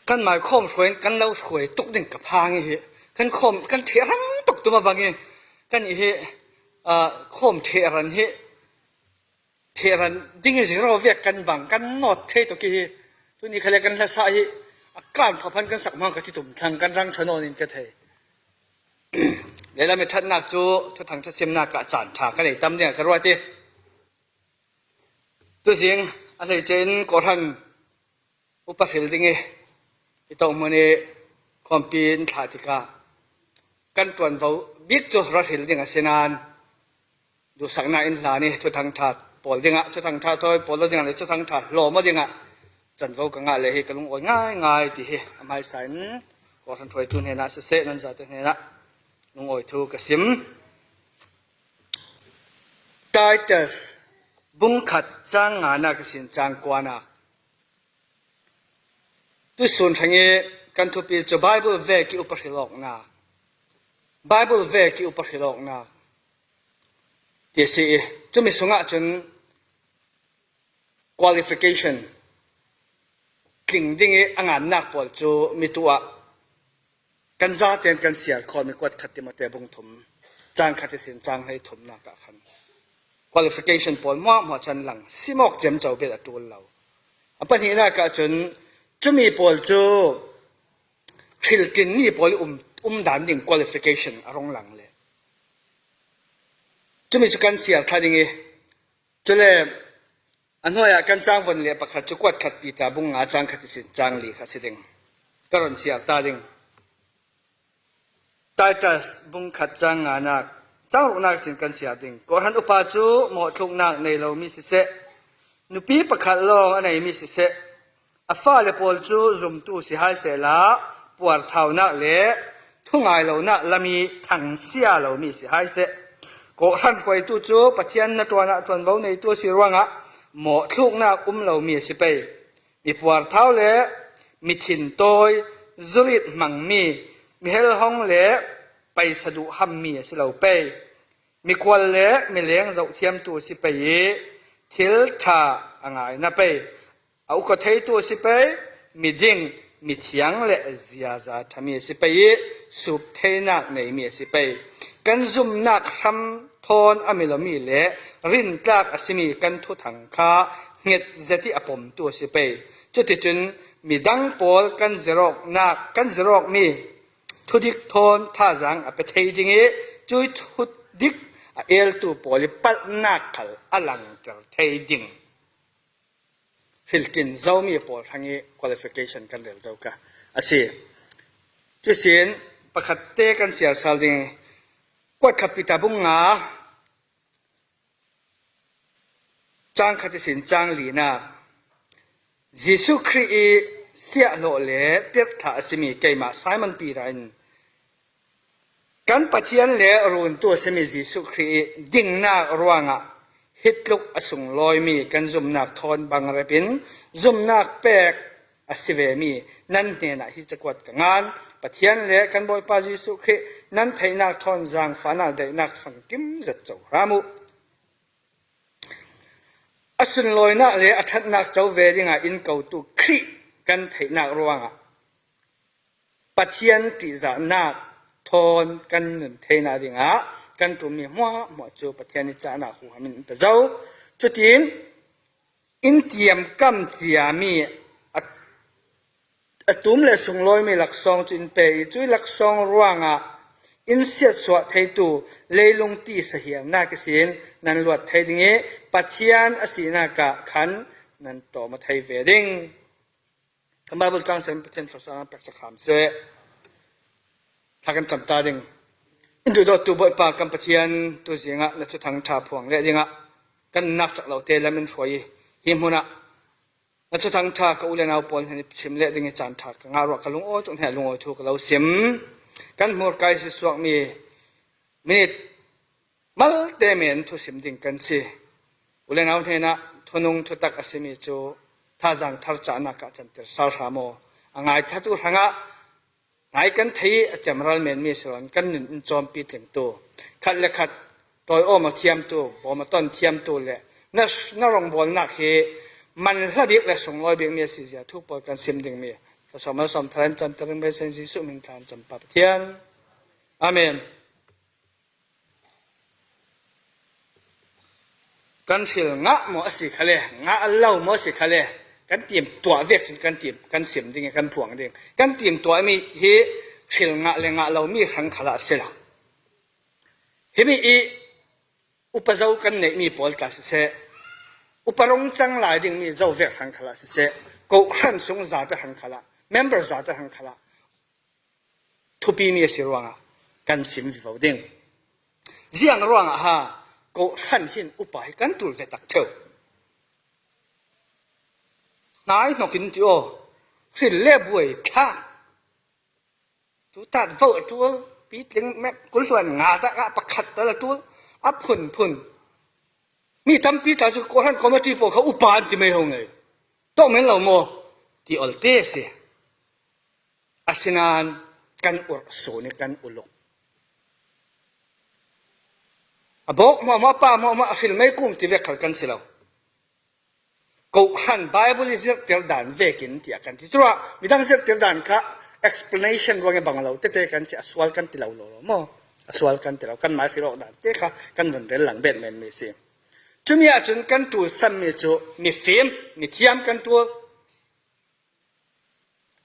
กันหมายข้อมช่วยกันเราช่วยตุกดึงกับพางอีกันข้อมกันเทรังตุกตัวมาบางอีกันอีข้อมเทรันเทรันดิ้งสิเราเวียกันบางกันนอดเทตุกี้ตัวนี้เขาเรียกกันละสายการขับพันกันสักมั่งกับที่ตุ่มทางกันรังชนนินกันเทเดี๋ยวเราไม่ทันนักจูทุกทางจะเสียมนักกะจานถากันเลยตั้มเนี่ยกันว่าที่ตัวเสียงอะไรเจนก่อทันอุปหิลดิ้งที่ต้องมันเนี่ยความปีนถาติกากันตัวนเราบิ๊กจูรัฐหิลดิ้งเสนานดูสักนาอินลานี่ทุกทางถาปอลดิ้งทุกทางถาตัวปอลดิ้งอะไรทุกทางถาหล่อมาดิ้งจันเราก็ง่ายเลยกันลงอ่อยง่ายที่ไม่ใส่ก่อทันถอยตุนเห็นนะเสนั่นจะเห็นนะลงอ่อยถูกกระสิมไททัสบุ้งขัดจางงานักสินจางกวานักตุส่วนทางนี้กันทุบปีจะไบเบิลเวกิอุปหิลอกนักไบเบิลเวกิอุปหิลอกนักเดี๋ยวสิจะมีสงะจน qualification กลิ่งดิ้งอ่างนักปอลจูมีตัวกันซาเตียนกันเสียคอมีกวดขัดติมาเตะบุงถมจางขัดสินจางให้ถมนักขัน qualification ปอลมั่วหัวชันหลังสิมอกเจมเจ้าเบ็ดตัวเราอันเป็นที่น่ากะจนจะมีปอลจูทิลกินนี่ปอลด่านดิ่ง qualification อารมณ์หลังเลยจะมีจุกันเสียท่าดิ่งจะเลยอันนั้นกันจางวันเลยประคัดจุกวัดขัดปีตาบุงอาจางขัดสินจางลีขัดสิดิ่งกระรอนเสียตาดิ่งไททัสบุงขัดจางงานักเจ้านักสินกันเสียดิ่งก่อนอุปาจูหมอทุกนักในเรามีสิเสนุปีประคัดลองอันไหนมีสิเสอาฟ้าเลปอลจูจุ่มตู้สิหายเสละปวดเท้านักเละทุ่งไอเรานักละมีถังเสียเรามีสิหายเสก่อนคอยตู้จูปะเทียนนัตัวนักตัวเบาในตัวสิรวงะหมอทุกนักเรามีสิไปมีปวดเท้าเละมีถิ่นโตยจุริตมังมีเฮลห้องเละไปสะดุหัมมีสิเราไปมีควันเละมีเลี้ยงเจ้าเทียมตัวสิไปทิลชาอ่างนับไปเอาก็เทตัวสิไปมีดิ่งมีเทียงเละเสียจะทำมีสิไปสุบเทนักในมีสิไปกันซุ่มนักทำทอนอเมลมีเละรินตากอสิมีกันทุถังคาเงียดจะที่อปมตัวสิไปจุดที่จุนมีดังปอลกันจรอกนักกันจรอกมีทุดิกทอนท่าจังอเปเทดิ่งจุดทุดิกเอลตูปอลิปัลนักขัลอลังเตอร์เทดิ่งฟิลกินเจ้ามีปอลทางนี้ qualification กันเร็วเจ้าก็อาศัยจุดเสียนประคัดเตกันเสียสาดิ่งกวดขับปิตาบุงงาจางขัดสินจางลีนายิสุครีเสียโลเลเตียถาสมีเกมาไซมันปีรันกันปะเทียนเลรุนตัวสมียิสุครีดิ่งนาระวังฮิตลุกอสุงลอยมีกันจุมนักทอนบังระปินจุมนักแปกอสิเวมีนั่นเนี่ยนะฮิจกวดกังานปะเทียนเลกันบอยปายิสุครีนั่นไทยนักทอนจางฝันอะไรนักฟังกิมจัดเจ้ารามุอสุนลอยนักเลอทัดนักเจ้าเวดิงอินเกาตุครีกันไทยนักระวังปะเทียนติจานักทอนกันเทนาดิงกันตัวมีหัวจูปะเทียนจานักหัวมันเป็นเจ้าจุดที่อินเทียมกัมเจียมีตุ้มเลสุงลอยมีหลักซองจุนเปย์จุยหลักซองระวังอินเสียสวะไทยตัวเลยลงตีเสียงนักเสียนนันลวดไทยดิ่งปะเทียนอสีนากะขันนันต่อมาไทยเวดิ่งคำบาบุลจังเซมปะเทียนสุสานเป็กสักคำเสะถ้ากันจำตาดิ่งอินดูดตัวบทปากกันปะเทียนตัวเสียงและทุกทางชาพวงและดิ่งกันนักจากเราเตละมันช่วยหิมหุนะและทุกทางชาก็อุเลนเอาปนให้ชิมเละดิ่งจานถาดกันงารวกกันลุงโอ้จงแห่ลุงโอ้ถูกเราเสียมกันหมดกายสิสวกมีมิดมัลเตเมนทุสิมดิ่งกันสิอุเลนเอาเทนะทนุงทุตักอสิมิจูท่าจังทัรจานักจันเตอร์สาวรามโออ่างไอทัตุหังไหนกันที่จำรัลเมนมีส่วนกันหนุนจอมปีถึงตัวขัดและขัดตัวโอมาเทียมตัวบอมาต้นเทียมตัวเลยนั่นรองบอลนักเฮมันระเบียกและส่งลอยเบียงมีสิจะทุกปอยกันซิมดิ่งมี สมสมทานจันทร์เบสเซนซิสุมินทานจำปาเทียนอาเมนกันเชื่องะหมอสิขะเลงะเล่าหมอสิขะเลกันเตรียมตัวเวกจนกันเตรียมกันเสียมดิ่งกันผวงดิ่งกันเตรียมตัวมีเฮเชื่องะเลงะเรามีขังขละเสละเฮมีอีอุปเจ้ากันเนี่ยมีปอลตัสเสอุปรงจังหลายดิ่งมีเจ้าเวกขังขละเสกูขันสงจัดขังขละเมมเบอร์จัดขังขละทุปีมีสิรวงกันสิมวิวดิ่งเจียงรวงฮะกูขันหินอุปายกันตุลเวตักเถนายนกินที่โอขึ้นเล็บวยข้าจุดตัดฟูตัวปีถึงแม่กุลส่วนงาตะประคัดแต่ละตัวอับพุ่นมีทำปีแต่จุดกูขันคอมเมดี้พวกเขาอุปานที่ไม่หงเลยต้องเหมือนเราโมที่อัลเตสอาศินานกันอุรโซนกันอุลกบอกมาป้ามาฟิลไม่กุ้มที่เวกขัดกันสิเรากูหันไบเบิลเสียเตียดันเวกินที่กันที่ชัวมีทั้งเสียเตียดันค่ะ explanation ว่าไงบางเราเตะกันเสียสวลกันที่เราโลโมสวลกันที่เรากันหมายฟิโลดันเตะค่ะกันวันเดินหลังเบ็ดแมนมีสิจุมีอาจจะกันตัวซ้ำมีจูมีฟิล์มมีเทียมกันตัว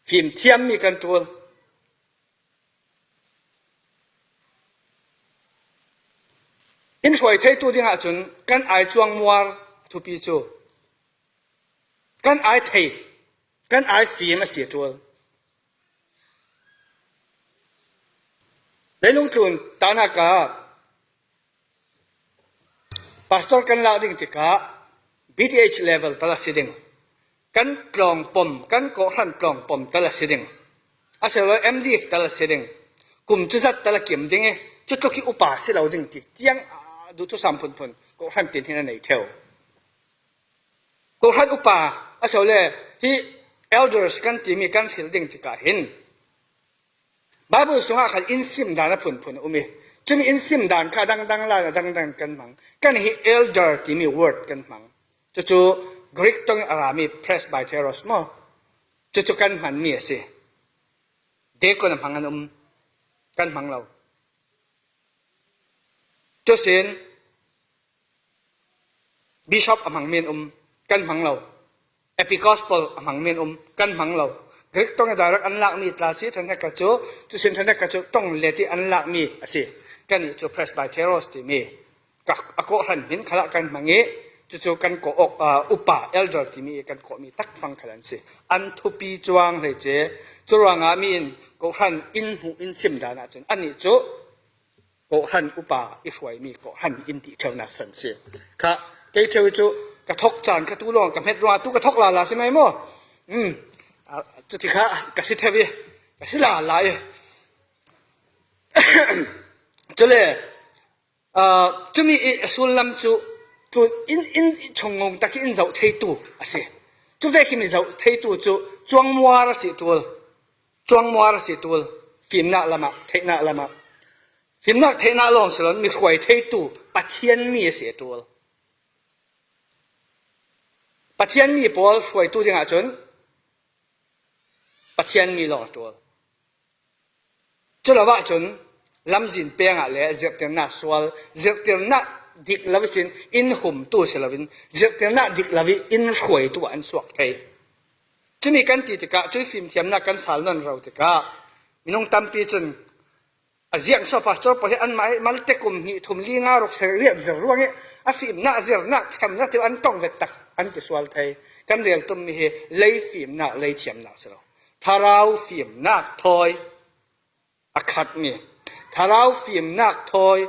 ฟิล์มเทียมมีกันตัวอินช่วยเทตัวที่หาจนกันไอจวงมัวทุปีจูกันไอเทกันไอฟิล์มเสียตัวในลงทุนตานากาพาสตอร์กันลาดิ่งที่กา BTH level ตลาดสิดิ่งกันกลองปมกันโกหันกลองปมตลาดสิดิ่งอาศัยว่า MDF ตลาดสิดิ่งกุมจุดจัดตลาดเก็บดิ่งจุดก็คืออุปาสิเราดิ่งที่เตียงดูทุกสามพุ่นโกหันตินที่นั่นไหนเท่าโกหันอุปาอาศัยเลยที่ elders กันที่มีกันถิ่นดิ่งที่กาเห็นบาบูสงฆ์ขัดอินซิมดานะพุ่นอุมีจะมีอินซิมดานข้าดังลาดังกันมังกันฮี elder ที่มี word กันมังจู่กรีกต้องอารามี presbyteros มั้งจู่กันมันมีสิเด็กคนพังกันกันมังเราจู่เซนบิชอปมังเมียนกันมังเราเอพิคอสปอลมังเมียนกันมังเรากรีกต้องได้รักอันลักมีตราสีทันให้กระจุจู่เซนทันให้กระจุต้องเลที่อันลักมีสิกันนี่จู่ presbyteros ที่มีกับอโกหันหินขลักกันมังเงจู่กันโกอกอุปา elder ที่มีกันโกมีตักฟังขลันสิอันทุปีจวงเลยเจจู่ว่างามีนโกหันอินหูอินซิมดานะจนอันนี้จู่โกหันอุปาอีสวยมีโกหันอินติเท่านั้นสันสิค่ะเกี่ยวจู่กระทกจานกระตุ้ลองกับเฮ็ดรัวตู้กระทกลาใช่ไหมโม่จุดที่ข้ากระสิเทวีกระสิลาจุเลยจะมีส่วนลำจู่ตัวอินชงงตะกี้อินเจ้าเทตัวอ่ะสิจู่เวกิมีเจ้าเทตัวจู่จวงมัวระสิตัวฟิล์มหน้าละมาเทหน้าละมาฟิล์มหน้าเทหน้าลองสิลมีหวยเทตัวปัจเจียนมีเสียตัวปัจเจียนมีพอหวยตัวยังไงจนปัจเจียนมีหล่อตัวจู่ละว่าจนลำสินเปียงอะไรเจ็บเตียนหน้าสวลเจ็บเตียนหน้าดิกลาวิสินอินหุ่มตัวเสลวินเจ็บเตียนหน้าดิกลาวิอินช่วยตัวอันสวกไทยจะมีกันตีติกะช่วยฟิล์มเทียมหน้ากันสารนั่นเราติกะมีน้องตั้มปีจนเจียงชอบพาสตอร์พอให้อันไม้มาเตกุมหิทุมลีงารกเสรียบเจรวงเงี้ยฟิล์มหน้าเจรหน้าเทียมหน้าที่อันต้องเวตักอันติสวลไทยกันเรียลตุมมีเฮเลยฟิล์มหน้าเลยเทียมหน้าเสลทาราฟิล์มหน้าทอยอคัดมีถ้าเราฟิล์มนักทอย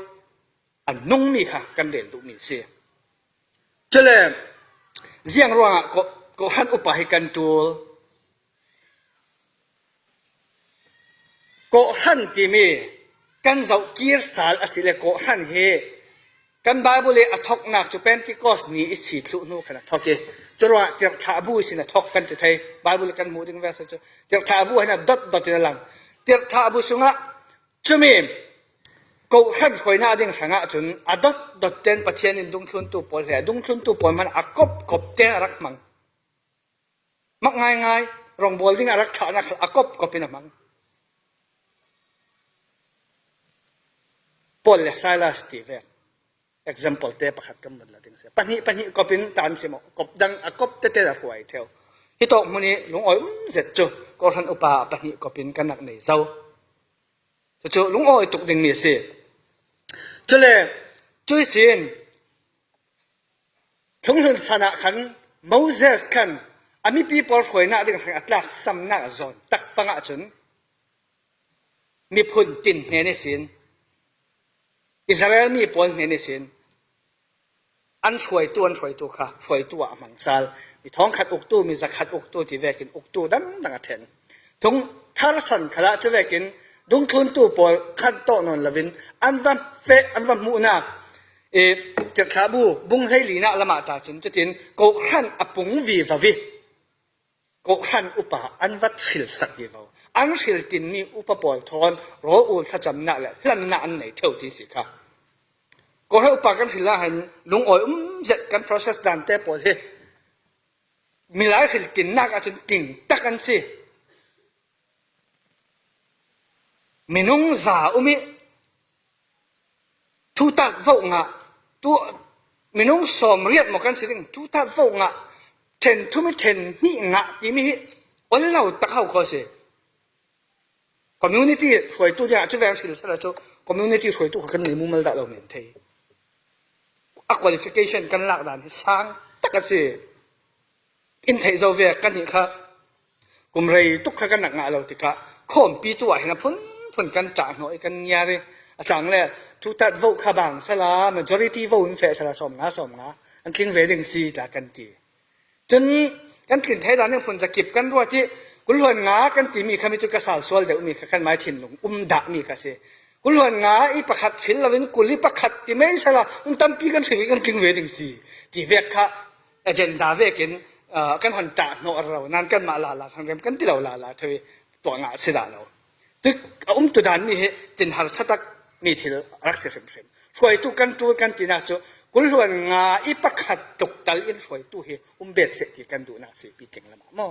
อันนุ่งมีค่ะกันเด่นตุมีเสียจะเลยเสียงร้องก็หันอุปให้กันตัวก็หันที่มีกันเจ้ากีร์สารอสิเลก็หันเฮกันบาบุเลอทอกนักจุเป็นที่ก็นี่อิสิทลุนูขนาดทอกเกจะว่าเดี๋ยวท้าบูสินะทอกกันจะไทยบาบุเลกันมูดึงแวสจะเดี๋ยวท้าบูให้นะดอที่นั่นหลังเดี๋ยวท้าบูสุงะจะมีกูขันคอยหน้าดิ่งหางจนดเต้นประเทศนี้ดุงทุนตัวปอยแหล่ดุงทุนตัวปอยมันกบเต้นรักมังมักง่าย รองบอลดิ้งอารักษานักอกบก็เป็นมังปอลเลสไซลัสตีเวก example เตะประคัดกันหมดละถึงเสียปัญหาก็เป็นตามเสียมกบดังอกบเตะละหวยเท่าฮิโตมุนีลุงอ้อยเสร็จจู่ก็ทันอุปาปัญหาก็เป็นกันหนักในเจ้าจู่ลุงอ้อยตุกดึงมีเสียจู่เลยช่วยเสียนทั้งหุ่นสนะขันโมเสสขันอามีปีปอลหวยน่าดึงขันอัตลักษณ์สำนักจนตักฟังอาจุนมีพุ่นตินเฮเนสินอิสราเอลมีปอนเฮเนสินอันช่วยตัวค่ะช่วยตัวมังซาลมีท้องขัดอกตัวมีจักขัดอกตัวที่แวกินอกตัวดังกระเทนทงทารสันขละจะแวกินดุงทุนตัวปอลขัดโตนนลวินอันวันเฟอันวันมูนาเจ้าชาบูบุงให้ลีน่าละมาตาจุนจะทิ้งโกขันอปุงวีวาวีโกขันอุปาอันวัดหิลสักยีวาอันหิลตินมีอุปปอลทอนรออุลทัจำนาแหละลันนาอันไหนเท่าที่สิค่ะก็ให้อุปากันหิลละหันลุงอ้อยเสร็จกัน process ดันเตะปอลเฮมีหลายหิลตินนักอาจจะติ่งตักกันสิมีนุ่งซาอุมิทุตักฟงอ่ะตัวมีน้องสมเรียกมากันสิงทุกท่าฟงอ่ะเทนทุไม่เทนนี่งะที่มีวันเราตักเข้าข้อสิคอมมูนิตี้ช่วยตัวอย่างจะแวงสิลสละโจคอมมูนิตี้ช่วยตัวกันในมุมมันเราเหมือนเทอะควอลิฟิเคชันกันหลักด่านที่สร้างตักสิอินเทจเอาเวกันนี่ครับกุมไรตุกกันหนักงะเราติกะข้อมปีตัวเห็นพ้นกันจ่าหน่อยกันยาเลยอาจารย์เลยทุกท่านโหวตขบังสละ majority vote อินเฟสละสมงาอันทิ้งเวดิงซีจากกันตีจนกันถิ่นไทยด้านนี้ผลจะเก็บกันด้วยที่กุลวนงากันตีมีคำมิตุกษาส่วนเดี๋ยวมีขันไม้ถิ่นลงด่ามีกษกุลวนงาอีประคัดถิ่นละเว้นกุลิประคัดที่ไม่สละตั้มปีกันถึงกันทิ้งเวดิงซีที่เวกค่ะเอเจนดาเวกินกันหันจ่าโนเรานั่นกันมาลาทางเรื่องกันที่เราลาเธอตัวงาเสียเราตึกตัวด้านนี้จินหาชัดมีที่รักเสียเข็มช่วยตุกันตีน่าจะกุลวนงาอีปักขัดตกตัลอินช่วยตุเฮเบ็ดเสร็จกันดูน่าเสียปีเก่งละมั้งมั้ง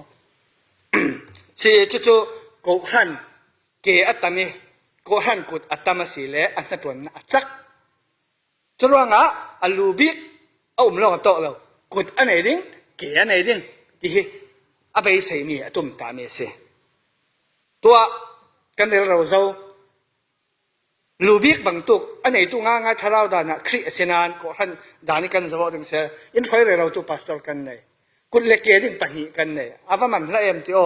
เสียจู่ๆกูหันเกออัตมีกูหันกุดอัตมาสีเล่อันนั้นตัวน่าจักจู่ว่างาอัลลูบิกเอาลองโตเรากุดอันไหนดิ้งเกออันไหนดิ้งที่เฮอไปใส่มีตุ่มตามีเสียตัวกันเดี๋ยวเราจะลูบิกบางตุกอันไหนตุงง่ายทาราดานะคริสเซนานก็หันดานิกันจะบอกถึงเสียอินไฟเราตุปัสตอลกันเลยกุลเล็กเกดินปะหีกันเลยอาว่ามันละเอ็มที่โอ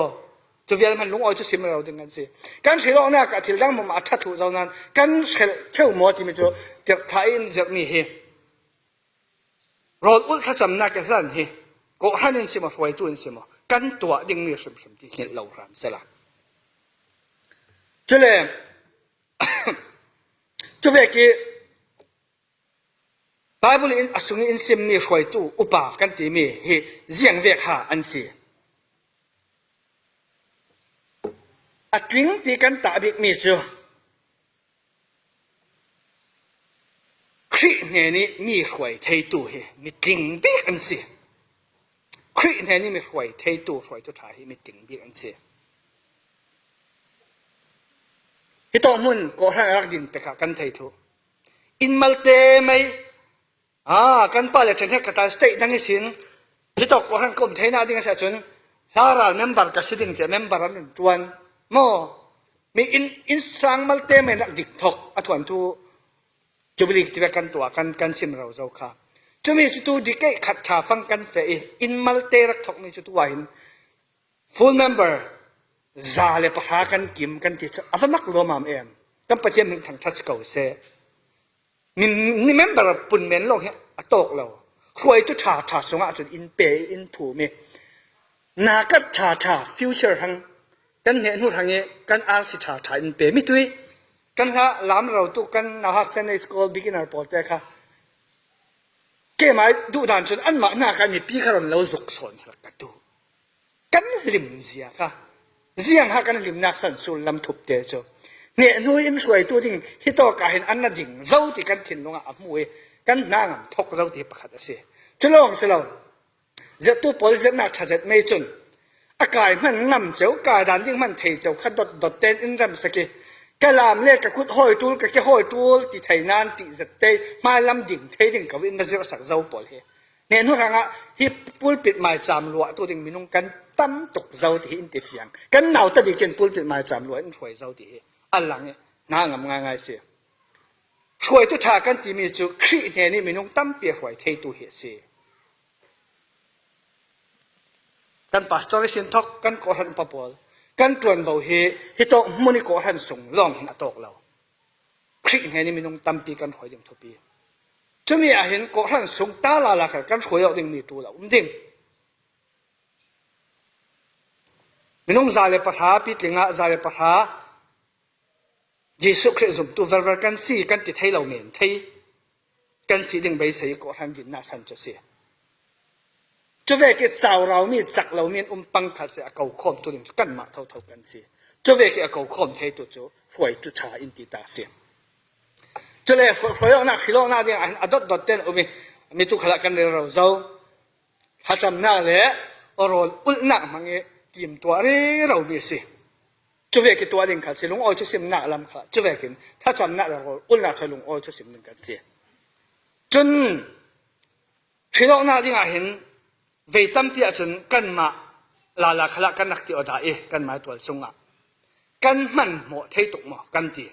จะเวียนมันลุงอ้อยจะซิมเราดึงกันสิกันเสียเราเนี่ยกับที่ดังมันอัดถูกเรานั้นกันเชี่ยวหมดที่มีตัวเด็กไทยจะมีเฮรถอุลถ้าจำนักกันนั่นเฮก็หันอินสิมาไฟตัวอินสิมากันตัวดึงเนี่ยสมที่เห็นเรารำเสละจุเลยจุเวกีบาบิลอินอสุนิอินซิมมีช่วยตู้อุปากันตีมีเฮเจียงเวกหาอันซีอัดลิงตีกันตาบิกมีจูคริเนนี่มีช่วยเทตู้เฮมีติงบิกอันซีคริเนนี่มีช่วยเทตู้ช่วยตัวถ่ายมีติงบิกอันซีฮิตอมุนก็ให้รักดินไปกันไทยทุอินมัลเตไม่กันป้าเลยฉันให้กระต่ายสเตย์ดังสินฮิตอก็ให้กลมไทยน่าดิ้งเสียจนลาราเมมเบอร์ก็สิดิ้งเสียเมมเบอร์นั้นตัวนโมมีอินสังมัลเตไม่รักดิกทอกอัตวันทูจูบิลิกที่เป็นกันตัวกันซิมเราเจ้าค่ะจะมีจุดดิเกขัดชาฟังกันเฟยอินมัลเตรักทอกมีจุดวายิน full memberซาเลปหากันกิมกันที่อาฟมักโลมามเอ็มกันประเทศมันทางทัศเก่าเสนี่แม่แบบปุ่นเหม็นโลกเฮอตกเราควยตุชาสงะจนอินเปอินผูเมนากัดชาฟิวเจอร์ทังกันเห็นหูทางเงี้ยกันอาร์สิชาอินเปไม่ตุยกันฮะล้ำเราตุกันนาฮักเซนในสกูลบิ๊กนาร์ปอลเตะค่ะเกี่ยมาดูด่านจนอันมาหน้ากันมีปีขรอนเราสุกสนสักกันดูกันลิมเสียค่ะเสียงหากันลิมนักสันสูลำทุบเตจเนี่ยนุ้ยอินสวยตัวดิ่งที่ต่อการเห็นอันนั้นดิ่งเจ้าที่กันถิ่นลงอ่ะมวยกันนางทกเจ้าที่ประคัดเสียจะลองสิเราจะตัวปอลเซนักชาเจ็ดไม่จน อากาศมันงำเจ้ากาดันยิ่งมันเทเจ้าขัดดดเต้นอินรำสกีกะลามเล่กะคุดห้อยจูลกะแค่ห้อยจูลที่ไทยนานที่จัดเตมาลำดิ่งเทดิ่งกับวินมาเจอสักเจ้าปอลเฮเนี่ยนู่นห่างอ่ะฮิปปูลปิดไม้จามลัวตัวดิ่งมีนุ่งกันตั้มตกเจ้าที่อินเตฟียงกันหนาวตะบีกันปูลปิดไม้จามลัวอินช่วยเจ้าที่อันหลังเนี่ยน่างำง่ายๆเสียช่วยตุชากันที่มีจูครีเนี่ยนี่มีนุ่งตั้มเปียหวยเทตัวเฮเสียกันพาสตอร์เซนทอกกันก่อหันปะปอลกันตรวนเบาเฮฮิโตมุนิก่อหันส่งลองหินอตอกเราครีเนี่ยนี่มีนุ่งตั้มปีกันหวยดิ่งทบีจะมีอาเห็นก่อหันส่งตาลาลากันหวยเอาดิ่งมีตัวเราดิ่งมีนุ่งซาเลปะหาปีติงะซาเลปะหาเยซูคริสต์จุดตัวเวลกันสีกันติดให้เราเหม็นที่กันสีดิ่งใบใส่ก่อหันดินน่าสันจะเสียจะเวกิเจ้าเรามีจักเรามีปังขัดเสียเก่าคอมตัวหนึ่งกันมาเท่ากันเสียจะเวกิเก่าคอมเทตัวจูหวยจุชาอินติตาเสียจะเลยหวยออกหน้าขี้ล้อหน้าเนี่ยอันดดเต้นมีตุขลักกันเลยเราเจ้าถ้าจำหน้าเลยอรอนอุลหนักมังเงี้ยกิมตัวเร่เราเบียสิจะเวกิตัวเด่นขัดเสียลุงอ้อยจะเสียมหน้าลำขัดจะเวกินถ้าจำหน้าเราอุลหนักถอยลุงอ้อยจะเสียมหนึ่งกันเสียจนขี้ล้อหน้าที่เห็นเวตัมเปียจนกันมาลาขลักกันนักที่อดากันมาตัวสงะกันมันหมดให้ตกหมอกันตี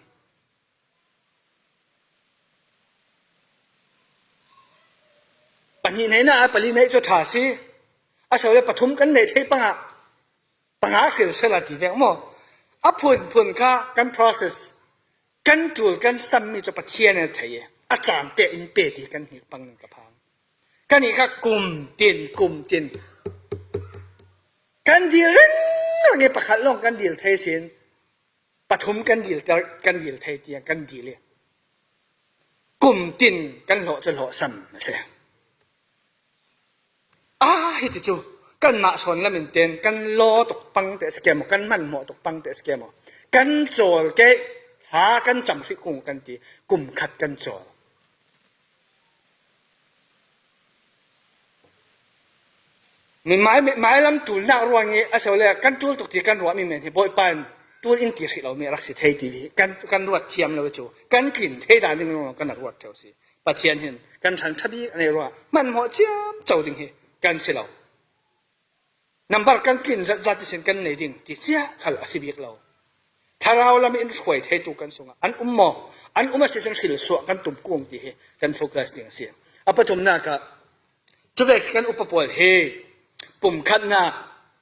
ปัญญาไหนนะปัญญาไหนจะถ่ายสิอาศัยปฐมกันในเทปังหาเขียนสลัดที่แวงหมออัพผลค่ากัน process กันจูลกันซ้ำมีจะปะเทียนในไทยอาจารย์เตอินเปตีกันหิปังหนึ่งกับพังกันนี่ค่ะกลุ่มตินกันดีลนี่ประคัดลงกันดีลไทยเสียนปฐมกันดีลไทยเตียงกันดีเลยกลุ่มตินกันหล่อจะหล่อซ้ำนะเสียฮิตจูกันมาสอนแล้วมันเต้นกันล้อตกปังแต่สเกมกันมันหมอตกปังแต่สเกมกันโจลเกะหากันจำฟิกุงกันตีกลุ่มขัดกันโจลมีไม้ลำจูนนักรัวงี้อาศัยเลยกันจูลตกที่กันรัวมีเหม็นที่บ่อยปันจูลอินทิสิเรามีรักสิเททีวีกันรัวเทียมเราจูกันกลิ่นเทดานิ่งลงกันรัวเท่าสิปะเทียนเห็นกันฉันทับีอะไรรัวมันหัวเจียบเจ้าดิ่งเฮกันสิเรานับบัตรกันกลิ่นจัดที่สินกันในดิ่งที่เจ้าขลังสิบิกเราถ้าเราละมีอินช่วยเทตุกันส่งอันมออันสิสังขิลสวกันตุ่มกุ้งที่เฮกันโฟกัสดิ่งเสียอปตุมนาคะจะเวกกันอุปปอลเฮปุ่มขัดหน้า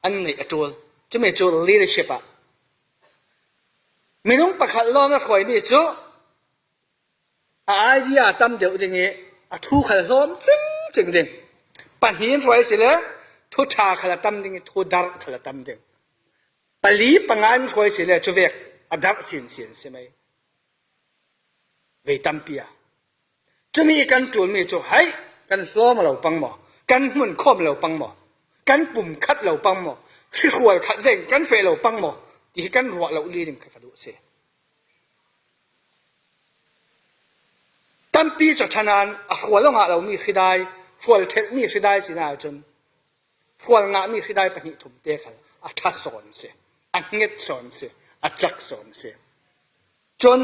อันไหนตัวจะไม่ตัว leadership มีน้องประคัดล้อนะคอยนี่จูไอเดียตั้มเดียวอย่างเงี้ยทุกขัดล้อมจึงเด้งปัญหาสวยสิเลยทุกชาขัดตั้มเด้งทุกดาร์ขัดตั้มเด้งปลีปังงานสวยสิเลยจะเวกดับสินใช่ไหมเวตั้มเปียจะมีกันจูนมีจูให้กันล้อมาเราปังหมอกันหุ่นข้อมเราปังหมอกันปุ่มคัดเราปังหมอที่ขวดขัดเด้งกันเฟลเราปังหมอที่กันรัวเราลีดึงขัดดูเสียตั้มปีจดชนานขวดเราเรามีขี้ได้ขวดเทมีขี้ได้สินาจนขวดงามีขี้ได้ปนิถุมเตะกันทัศสอนเสียเง็ดสอนเสียจักสอนเสียจน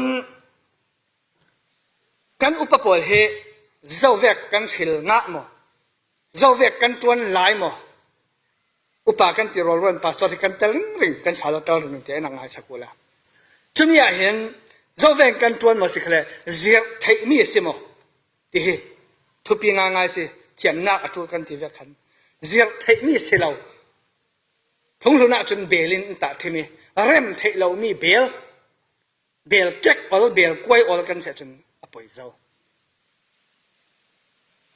กันอุปปอลเฮเจ้าเวกกันสิลงะหมอเจ้าเวกกันจวนหลายหมออุปกันที่รอรวนปัสสาวะกันเตลิงริงกันสารตอริงเตนังไงสักคนละจุมีเห็นเจ้าเวกกันจวนมาสิคะเลยเสียไทยมีสิหมอที่ทุบยังไงสิเทียมนักตัวกันที่เวกกันเสียไทยมีสิเราทงลุน่าจนเบลินตัดที่มีเริ่มไทยเรามีเบลเก็กอลเบลกล้วยอลกันเสียจนอภัยเจ้า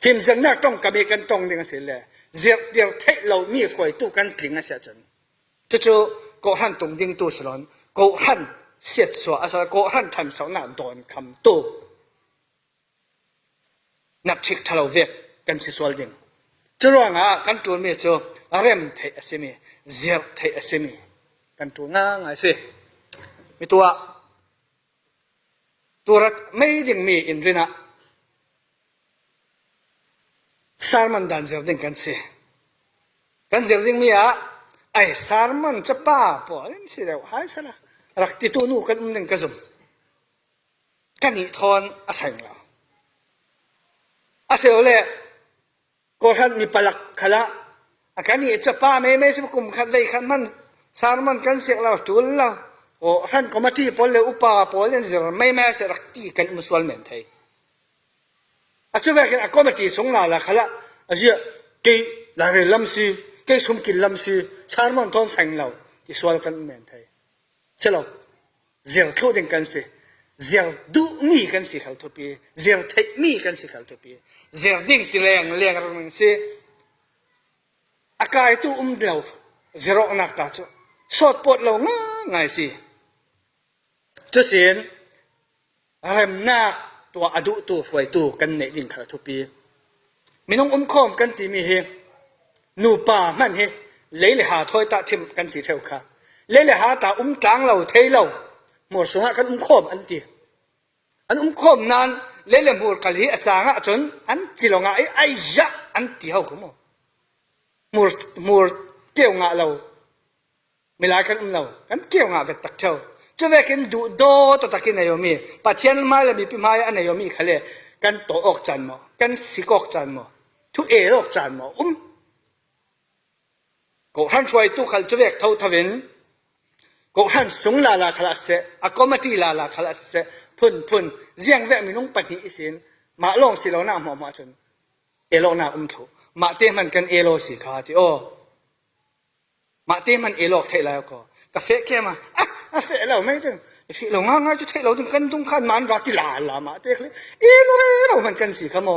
ฟิล์มเสียงนักต้องกับเบกันต้องดึงเสียเลยเดี๋ยวเทเรามีคอยตู้กันถึงเสียจนจู่ๆก็หันตรงดิ่งตู้สลอนก็หันเสียดสัวอาศัยก็หันทันสาวหน้าโดนคำตู้นับชิกทะเลาเวกกันสิสวลดิ่งจู่ๆกันตัวมีจู่เริ่มเทอสิมีเสียเทอสิมีกันตัวง่ายสิมีตัวรัฐไม่ดิ่งมีอินทรีนะสารมันดันเสียดิ่งกันสิกันเสียดิ่งมี ไอ้สารมันจะป้าปอนี่สิเดียวหายซะละรักติตัวนู้กันหนึ่งกระซุมกันนี่ทอนอาศัยเราอาศัยเลยก็ท่านมีปลักขละกันนี่จะป้าไม่สิบกุมขัดเลยขันมันสารมันกันเสียเราจุลเราโอ้ท่านก็มาที่พอเลยอุปาพอเลยสิไม่แม้สิรักตีกันมุสลิมไทยอาจจะว่ากันก็มาที่สงลาขละอาจจะกี่ลาเรลัมซีกี่สมกิลลัมซีสารมันทอนสั่งเราที่สวลกันเหมือนไทยใช่หรอเสียเขาเดินกันสิเสียดูมีกันสิเขาทุบปีเสียไทยมีกันสิเขาทุบปีเสียดิ่งที่แรงเรื่องสิอากาศตู้เราเสียรอกนักตาจุสอดปวดเราง่ายสิจะเสียนเริ่มนักตัวอดุตัวไฟตัวกันในดิ่งเขาทุบปีมีน้องคอมกันที่มีเฮนูป่ามันเฮเลยหาถอยตาทิมกันสีเท่าค่ะเลยหาตาจางเราเทเราหมดสงะกันคอมอันตีอันคอมนั้นเลยหมดกะลีอาจารย์จนอันจิลงะไอ้ยะอันตีเขาขโมหมดเกี่ยวงะเราไม่ลายกันเรากันเกี่ยวงะเวตักเจ้าจะเวกันดูโดตัวตะกินนายมีปัจเจียนมาแล้วมีพิมายอันนายมีเขาเลยกันโตออกจันมอกันสิกออกจันมอทุเอออกจันมอก็ท่านช่วยตู้ขัลจะเวกเท่าทวินก็ท่านสงลาขลัสเสอากอมาตีลาขลัสเสพุ่นเจียงแวะมีน้องปนิสินมาลองสิเราหน้าหมอมาจนเอโลนาถูมาเตมันกันเอโลสิขาที่โอมาเตมันเอโลเทแล้วก็กาแฟแค่มาเฟเราไม่ถึงเฟเราง่ายจะเทเราถึงกันตุ้งขันมันรักที่ลามาเตะเลยเอโลเรามันกันสิขโม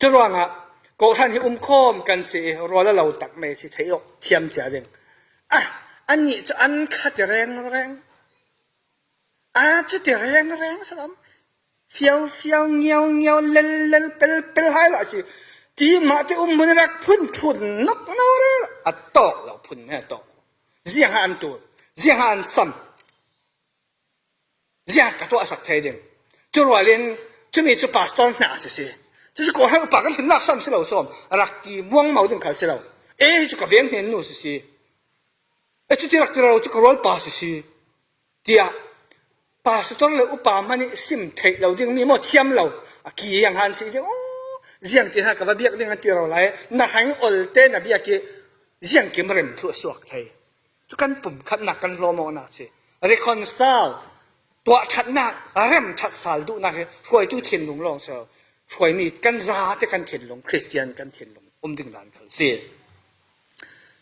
จะร้องอ่ะก็ท่านที่คอมกันสิรอแล้วเราตักไม่สิเที่ยวเทียมจ่าเด้งอันนี้จะอันขัดแรงจะแรงสลัมเฟียวเงียวเล่นเป็นให้ละสิที่มาที่มันรักพุ่นนักนั่นเลยตอกเราพุ่นแม่ตอกเสียงหันตัวเสียงหันซ้ำเสียงกระตัวสักเทเด้งจะรอเล่นจะมีจะปัสตอนหนาสิ就是过还有八个人那上是老说，รักที่ม่วงเมาถึงเขาเสียแล้วจะกับเวียงเห็นนู่นสิจะที่รักที่เราจะกรอลป่าสิเดียป่าสุดท้ายเราอุปามันนี่ซิมเทเราจึงมีหมดเทียมเรากี่อย่างหันสิโอ้เสียงที่หากับเบียกเรื่องที่เราไล่นักให้อลเต้นเบียกที่เสียงกิมเร็มทั่วสวกไทยทุกกันปุ่มขัดหนักกันโลโมนักสิเรคอนซัลตัวชัดหนักเร็มชัดสาลดูนักช่วยตู้เทียนหลงลองเสียช่วยมีกันซาที่กันเทียนลงคริสเตียนกันเทียนลงดึงหลานเขาเสีย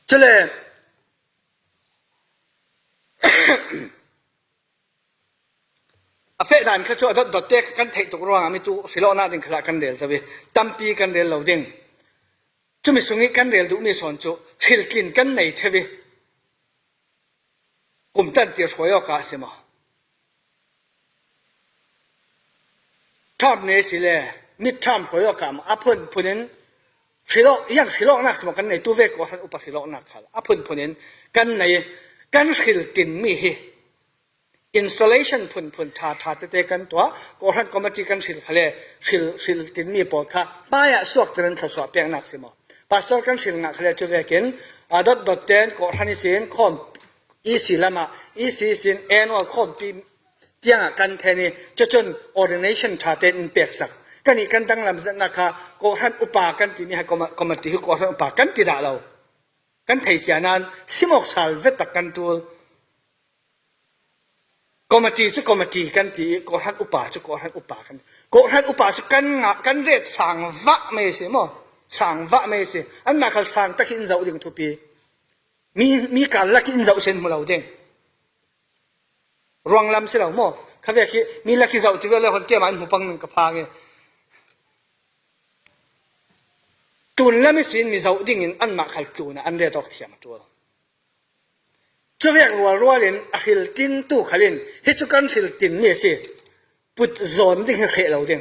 จะเลยเฟดันเขาช่วยดดเด็กกันเทตกรวงมีตู้สิโลนาดึงขลักกันเดลจะไปตั้มปีกันเดลเราดึงจะมีสุงิกันเดลดูมีส่วนจูหิลกินกันไหนเทวีกลุ่มตันเตียช่วยออกาสิมาทอมเนสิเลยมิดทำหัวกรรมพุ่นนั้นสิโลยังสิโลนักสมกันในตู้เวกว่าท่านอุปสิโลนักขัดพุ่นนั้นกันในกันสิลกินมีเฮ installation พุ่นทาเตกันตัวก็ท่านก็มาจีกันสิลทะเลสิลกินมีปอดค่ะป้ายสวกเตือนทศวรรษเปียงนักสิมาพาสตอร์กันสิลนักทะเลจะเวกินดอทเต้นก็ท่านสินคอมอีสิละมาอีสินannual คอมปีเตียงกันแทนี่จะจน ordination ทาเต้นเปียกสักกันอีกกันตั้งลำสันนะคะก็ท่านอุปากันที่นี่ให้ก็มาที่ก็ท่านอุปากันที่ด่าเรากันไทยเจานั้นสิมอกสาลเวตักกันตัวก็มาที่กันที่ก็ท่านอุปาจะก็ท่านอุปากันก็ท่านอุปาจะกันเรียกสังวะไม่ใช่มั้งสังวะไม่ใช่อันนั้นเขาสังตะกินเจ้าดิ่งทุปีมีการลักกินเจ้าเช่นมือเราเด้งรวงลำเสียเรามั้งเขาเรียกมีลักกินเจ้าที่เราคนเกี่ยมันหูปังหนึ่งกับพางเงี้ยตุนแล้วไม่สินมีเจ้าดิ่งอันมาขัดตุนอันเรียกตอกเทียมตัวจะเรียกรัวเล่นอหิลตินตู้ขลินเฮจุกันหิลตินเนี่ยสิปุดโซนดิ่งเขเราดิ่ง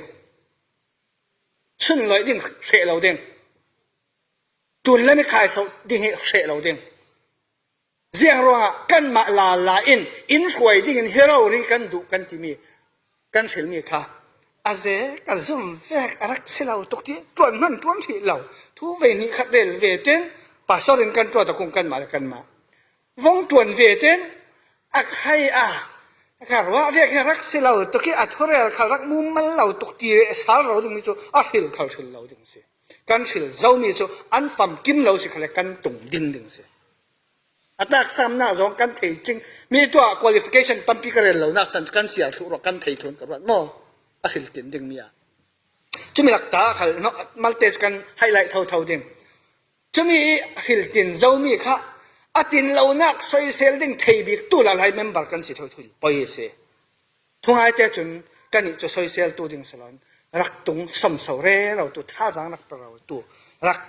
ชุนลอยดิ่งเขเราดิ่งตุนแล้วไม่ขายเจ้าดิ่งเขเราดิ่งเสียงรัวกันมาลาอินช่วยดิ่งเฮเรารีกันดูกันที่มีกันหิลมีค่ะอาเจกันซุ่มแวกรักเสเราตกที่ตวนมันตวนที่เราทุเวนิขัดเดลเวเตน ป่าสรินกันตัวตะคงกันมากันมาวงจวนเวเตนอักให้ค่ะว่าเวียกรักสิเราตุกี้อัดเขาเรียกเขารักมุมมันเราตุกี้สาวเราดึงมิจูอัดหิลเขาชิลเราดึงสิกันชิลเจ้ามีจูอันฟัมกิมเราสิเขาเรียกกันตุงดินดึงสิอัตราซ้ำหน้าจงกันเทจริงมีตัว qualification ตั้มปีกระเรเรานักสันกันเสียถูกกันเททุนกับรัฐโมอัดหิลตินดึงมีจะมีหลักตาเขาเนาะมัลเตจกันไฮไลท์เท่าดึงจะมีหิลตินเจ้ามีค่ะอาทินเรานักสอยเซลดิ้งเทบิกตัวละลายเมมเบอร์กันสิทุยไปเสียทุกไอเดียจนกันนี่จะสอยเซลตัวดิ้งสลอนรักตุงสมสาวเร่เราตัวท่าจางรักเราตัวรัก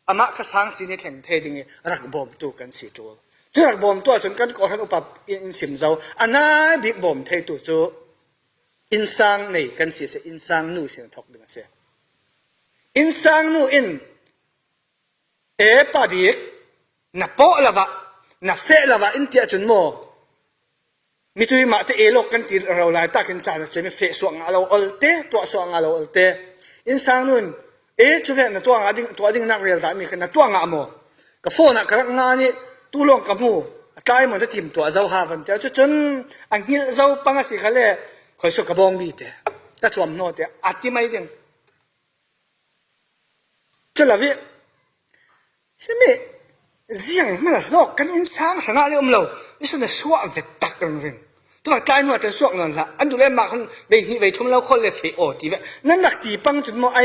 อามาข้าสังสินแข่งเทดิ้งรักบอมตัวกันสิตัวที่รักบอมตัวจนกันก่อให้อุปอินสิมเจ้าอันนั้นบิ๊กบอมเทตัวจูอินซังนี่กันสิเสอินซังนู่สิทอกดึงเสียอินซังนู่อินปาบิ๊กนับโปละวะนับเฟละวะอินเดียจนโมมิตุยมาที่เอโลกันตีเราไล่ตากินจานจะมีเฟสวงเราอัลเตตัวสวงเราอัลเตอินสังนุนชูเฟนตัวงาดิ้งนักเรียนแต่มีขนาดตัวงาโมกับโฟนักกระงานี่ตู้ลงกับหูกลายมันจะทิมตัวเจ้าหาวันเดียวจนอันนี้เจ้าปังสิเขาเลยคอยสุกบองบีเตแต่ชวมโนเตอัติไม่ยังจะละวิใช่ไหมเสียงมันหลอกกันอินช่างขนาดเรื่องเรานี่ส่วนสวะเวตักกันเรื่องตัวใจหนวดจะสวะนั่นละอันดูแลมาคนเวทีเวทุมเราคนเลยเฟอทีเวนั่นหลักตีปังจุดมอไอ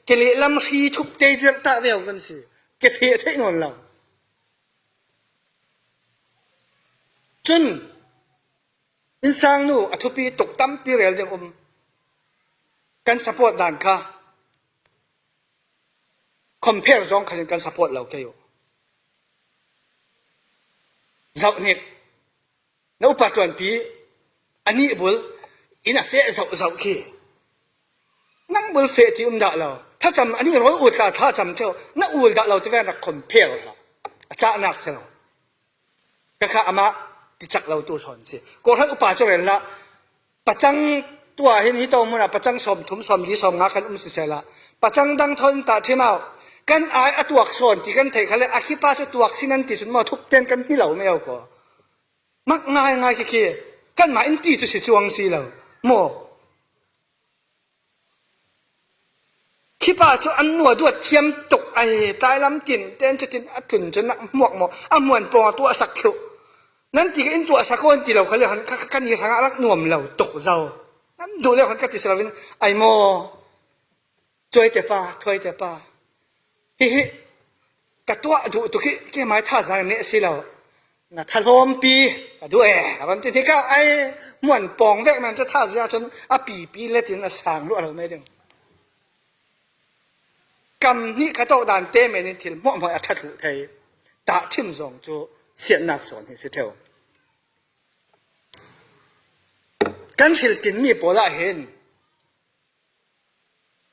เกลี่ยลำขีทุบเตยตาเวลกันสิเกเฟเทนนเราจนอินช่างนู่อัทุปีตกตั้มปีเรียลเดียมกันสปอร์ตด่านค่ะคอมเพลซองขันกันสปอร์ตเราเกี่ยวเจ้าเนี่ยน้าอุปถัมภ์ปีอันนี้บุลอินาเฟะเจ้าขี้นั่งบุลเฟะที่ด่าเราถ้าจำอันนี้เราอุดกันถ้าจำเท่านั่งอุดด่าเราจะเป็นนักคอมเพลละอาจารย์นักเสียเราก็ข้าอามาติจักเราตัวชนสิก็ท่านอุปถัมภ์เรียนละปัจจังตัวเห็นที่โตมันปัจจังสมทุมสมดีสมงากันสิเสละปัจจังดังทนตาที่มากันไอ้ตัวอักษรที่กันเทเขาเลยอาคิป้าจะตัวอักษรนั้นที่สุดมาทุบเต้นกันที่เราไม่เอาก็มักง่ายขี้กันมาอินที่จะสิจวงสีเราโมคิป้าจะอันหนวดด้วยเทียมตกไอ้ตายลำกินเต้นจะจินอัดถึงจนหมวกหมออ่ะมวนปอตัวสักเขียวนั่นที่กันตัวสักคนที่เราเขาเลยกันยี่ทางรักหน่วมเราตกเรานั่นดูแล้วกันก็ติดสลับไอ้โมช่วยแต่ป้าช่วยแต่ป้าฮิกระตัวดูตุกี้แกไม่ท่าใจเนี่ยสิเราน่ะทะลมปีก็ด้วยวันที่เขาไอ้ม้วนปองแวกมันจะท่าใจจนปีเล็ดถึงสางรู้อะไรไม่ถึงกำนี้กระโตด่านเต้ไม่ได้ถิ่นมั่วมั่วทัดหูไทยตาทิมส่งจูเสียนักสอนให้เสียเท่ากันฉิลตินมีโปละเห็น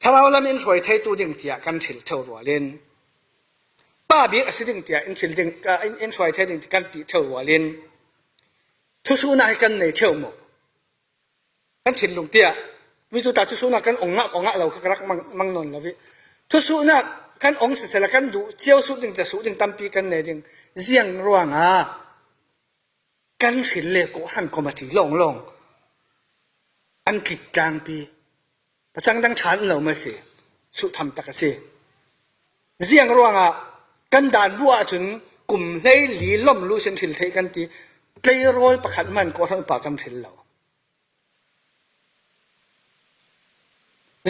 ถ้าเราละมินช่วยไทยตัวดิ่งเตียกันฉิลเท่ารัวเล่นป้าบิ๊กสิ่งเตียอินฉิลดิ่งอินช่วยไทยดิ่งกันตีเท่ารัวเล่นทุสุนักกันในเท่าหมดกันฉิลลงเตียมีตัวตาทุสุนักกันองค์เราคือรักมังนนละวิทุสุนักกันองค์เสร็จแล้วกันดูเจ้าสุดดิ่งจะสุดดิ่งตั้มปีกันในดิ่งเสียงร้องกันฉิลเล็กหันคอมมาทีลงอันกิจกลางปีประจังดังฉันเราไม่เสียสุดทำตะกะเสียเสียงร้องกันด่านบัวจนกลุ่มเลี้ยหลีล้มรู้เส้นถิ่นเทกันตีเกลียโรยประคันมันก็ทั้งปากกำถิ่นเรา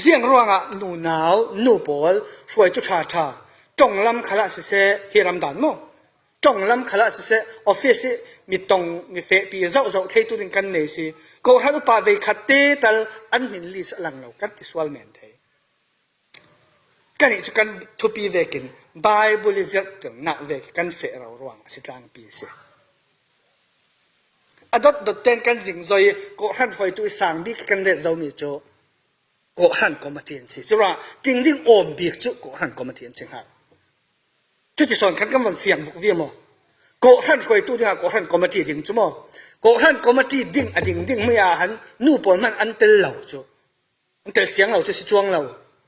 เสียงร้องหนูหนาวหนูปวดช่วยจุชาจงลำขลักเสเฮรัมดันโมจงลำขลักเสออฟฟิศมีตรงมีเฟปีเจ้าเทตุดินกันเนสิก็ฮัตุปาเวคัตเตตัลอันหินลิสลังเรากันที่สวลเมนเทกันนี่จะกันทุปีเวกินไบเบิลเซตถึงนักเวกกันเฟเราระวังสิตังปีเสอดดเต้นกันสิงซอยก็ฮันคอยตุยสังบิกันเรศเรามีโจก็ฮันก็มาเทียนสิจุระดิ่งโอมบิกจุก็ฮันก็มาเทียนสิงหาจุดที่สอนกันก็มันเฟียงบุกเวียมก็ฮันคอยตุยก็ฮันก็มาเทียนดิ่งจุโมก็ฮันก็มาที่ดิ่งไม่อาหันนู่ปนมันอันเตลเหล่าจูอันเตลเสียงเหล่าจะสิจวงเหล่า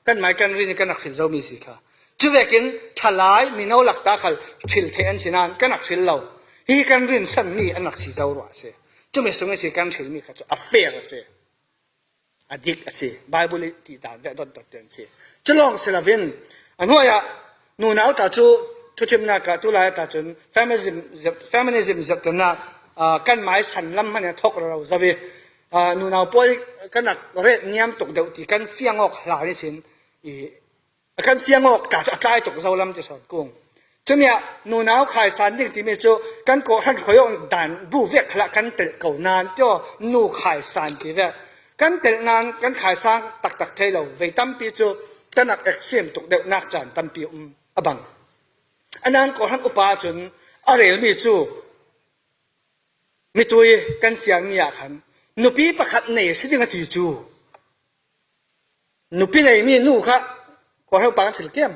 กันหมายกันเรื่องกันนักเห็นเรามีสิค่ะจ จุเวกินทลายมีนเอาหลักตาขลชิลเทอันสินานกันนักชิลเราฮีกันรินสันนี่อันนักสีเจ้ารัวเสจุไม่สงสัยกันชิลมีขัดอัฟเฟอร์เสอดิกเสไบเบิลตีตาเวดดดเดนเสจะลองเสลวินอันหัวยานูนเอาตาจูทุจิมนักตุลายตาจุนfeminismจับตัวนักกันหมายสันลำมันเนี่ยทกเราจะเวนูนเอาป่วยกันนักเรียนนิยมตกเดียวที่กันเฟียงออกหลายสินกันเฟียงออกกาจะใจตกเจ้าลำจะสอนกุ้งจุเนี่ยนูนเอาขายสันดิ่งที่มีจูกันโกหันขยองดันบูเวกละกันเตะเก่านานจ่อนูขายสันที่เวกันเตะนานกันขายสังตักเทเราเวตั้มปีจูกันนักเอ็กซ์เซียมตกเดียวนักจันตั้มปีอบังอันนั้นโกหันอุปาจุนอะไรมีจูมีตัวกันเสียงมีอาขันนุปีประคัดเนสิดึงตีจูนุปีไหนมีนูค่ะก็ให้ปางถิลเกี่ยม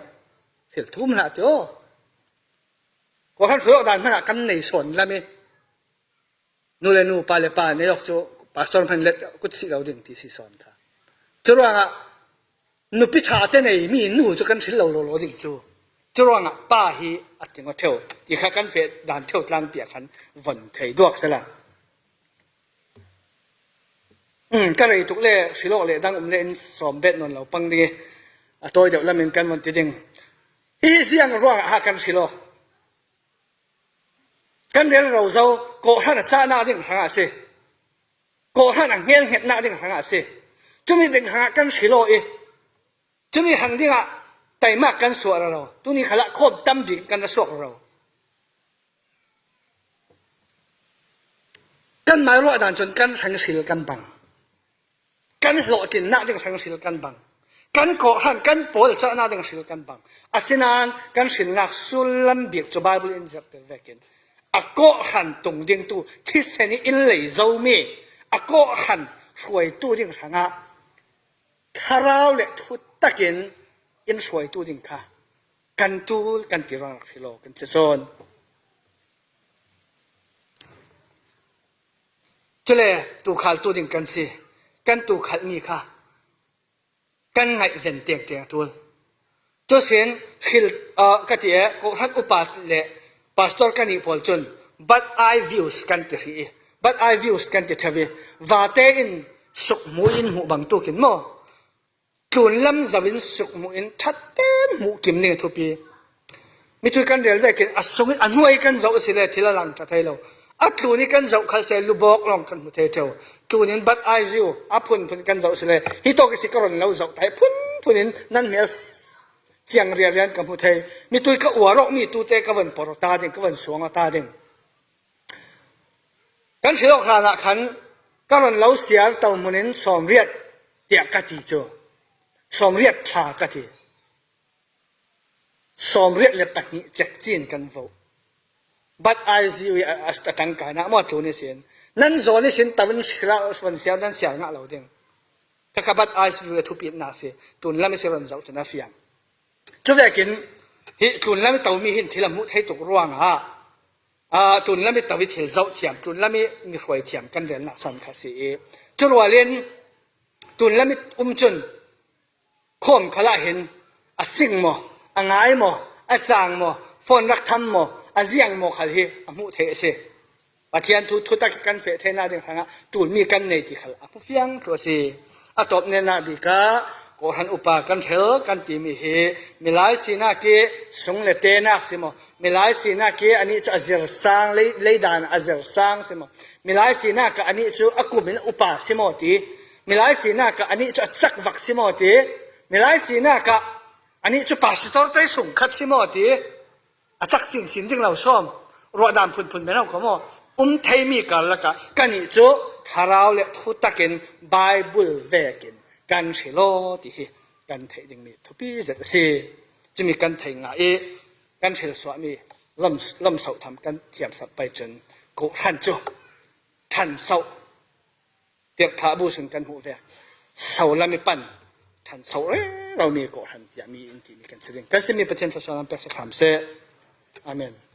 ถิลทุ่มหน้าเจ้าก็ให้ฝึกด่านมันกันเนสนแล้วมีนูเลนูปาเลปาในยกจูปาสตอนพันเล็กกุศลเราดึงที่สิสอนค่ะจรวงอ่ะนุปีชาเตไหนมีนูจะกันถิลเราดึงจูจรวงอ่ะป้าฮีอัดถึงว่าเที่ยวที่ข้ากันเฟดด่านเที่ยวตลางเปียขันวันไทยดวกซะละก็เลยทุกเล่สิโลกเลยดังเล่นสอมเบ็ดนนเราปังดีตัวเดียวละมันกันวันที่จริงฮีเสียงร้องหากันสิโลกกันเดี๋ยวเราเจ้าโกหันจ้าหน้าดิ่งหางอาเสโกหันเงี้ยเห็ดหน้าดิ่งหางอาเสจะมีดิ่งหางกันสิโลอีจะมีหังดิ่งอ่ะแต่มากกันสวดเราตัวนี้ขละโคบตั้มดิ่งกันสวดเรากันหมายรู้ด่านจนกันหังสิลกันบังกันหล่อตินหน้าดึงสังสิลกันบังกันโกหันกันปอลจะหน้าดึงสิลกันบังอาศินันกันสิลนักสุลัมบิกจูไบเบิลอินจับเตอร์เวกินอโกหันตรงดิ่งตู้ที่เซนีอินเลยเจ้ามีอโกหันช่วยตู้ดิ่งสังะทาราเลทุตตะกินอินช่วยตู้ดิ่งค่ะกันจูกันติรังฮิโลกันเซซอนจะเลยตู้ขาลตู้ดิ่งกันสิกันตูขัดมีค่ะกันไงเย็นเตียงตัวเจ้าเสียนหิลกติเอก็ทัดอุปาเล่พาสตอร์กันอีพอลจน but I views กันติรี but I views กันติทวีว่าเตอินสุกมูอินหูบังตุกินโมตุนลำจวินสุกมูอินทัดเต้นหูกิมเนี่ยทุปีมีตัวกันเดียวได้กินอัศวินอันหวยกันเจ้าสิเลทีละหลังจะไทยเราอัตุนี้กันเจ้าข้าเสลูบอกลองกันมุเทเทวตุนี้บัดไอซิวอัพุนกันเจ้าสิเลฮิโตกิสิกรอนเราเจ้าไทยพุนนั่นเมียเฟียงเรียนกันมุเทมีตัวก็อวรอกมีตัวเตกวันปรตาดิ่งกวันสวงตาดิ่งกันเชื่อขนาดขันกรอนเราเสียตัวมุนินสมเรียดเดียกติโจสมเรียดชากติสมเรียดเล็บปนิจักจีนกันฟูบัดไอซีวีอัสตังกานะมั่วตัวนี้เสียนนั่นโซนนี้เสียนตะวันสิระส่วนเสียนั่นเสียงะเราเด้งถ้าขับบัดไอซีวีทุบปีน่าเสียตุนละไม่เสียวันเจ้าจะน่าเฟียงจุดแรกกินฮิตุนละไม่ตัวมีหินที่ละมุให้ตกร่วงตุนละไม่ตัววิถีเจ้าเทียมตุนละไม่มีหวยเทียมกันเดินหนักสันคาสีจุดว่าเล่นตุนละไม่จุนข่มขละเห็นสิ่งโมง่ายโมจางโมฝนรักทำโมอาเซียงโมขัดเฮอมุเทเสปัทยันทุตักกันเฟเทนาดึงหางตูนมีกันในที่ขลับเฟียงตัวเสอตบเนนาบิกาโกหันอุปากันเถอกันตีมีเฮมีหลายสีนาเกสงเลเตนักสิโมมีหลายสีนาเกอันนี้จะอาเซียสังเลยดานอาเซียสังสิโมมีหลายสีนากอันนี้จะอากุมินอุปาสิโมตีมีหลายสีนากอันนี้จะจักวักสิโมตีมีหลายสีนากอันนี้จะปัสตอร์ใจส่งคัดสิโมตีอาจักสิ่งสิ่งที่เราชอบรอดามพุ่นไม่เอาขโมไทยมีกันละกันนี่จูทาราวเลทุตะกินไบเบิลเวกินกันเชโลติฮีกันไทยยังมีทุปีเจ็ดสิจะมีกันไทยง่ายกันเชลสวามีลำเสาทำกันเทียมสับไปจนกูทันจูทันเสาเตียบท้าบูชนกันหูแวกเสาละไม่ปั่นทันเสาเรามีกูทันอย่ามีอินทีมีกันเสด็จกันจะมีประเทศสวรรค์เป็กสักคำเสAmen.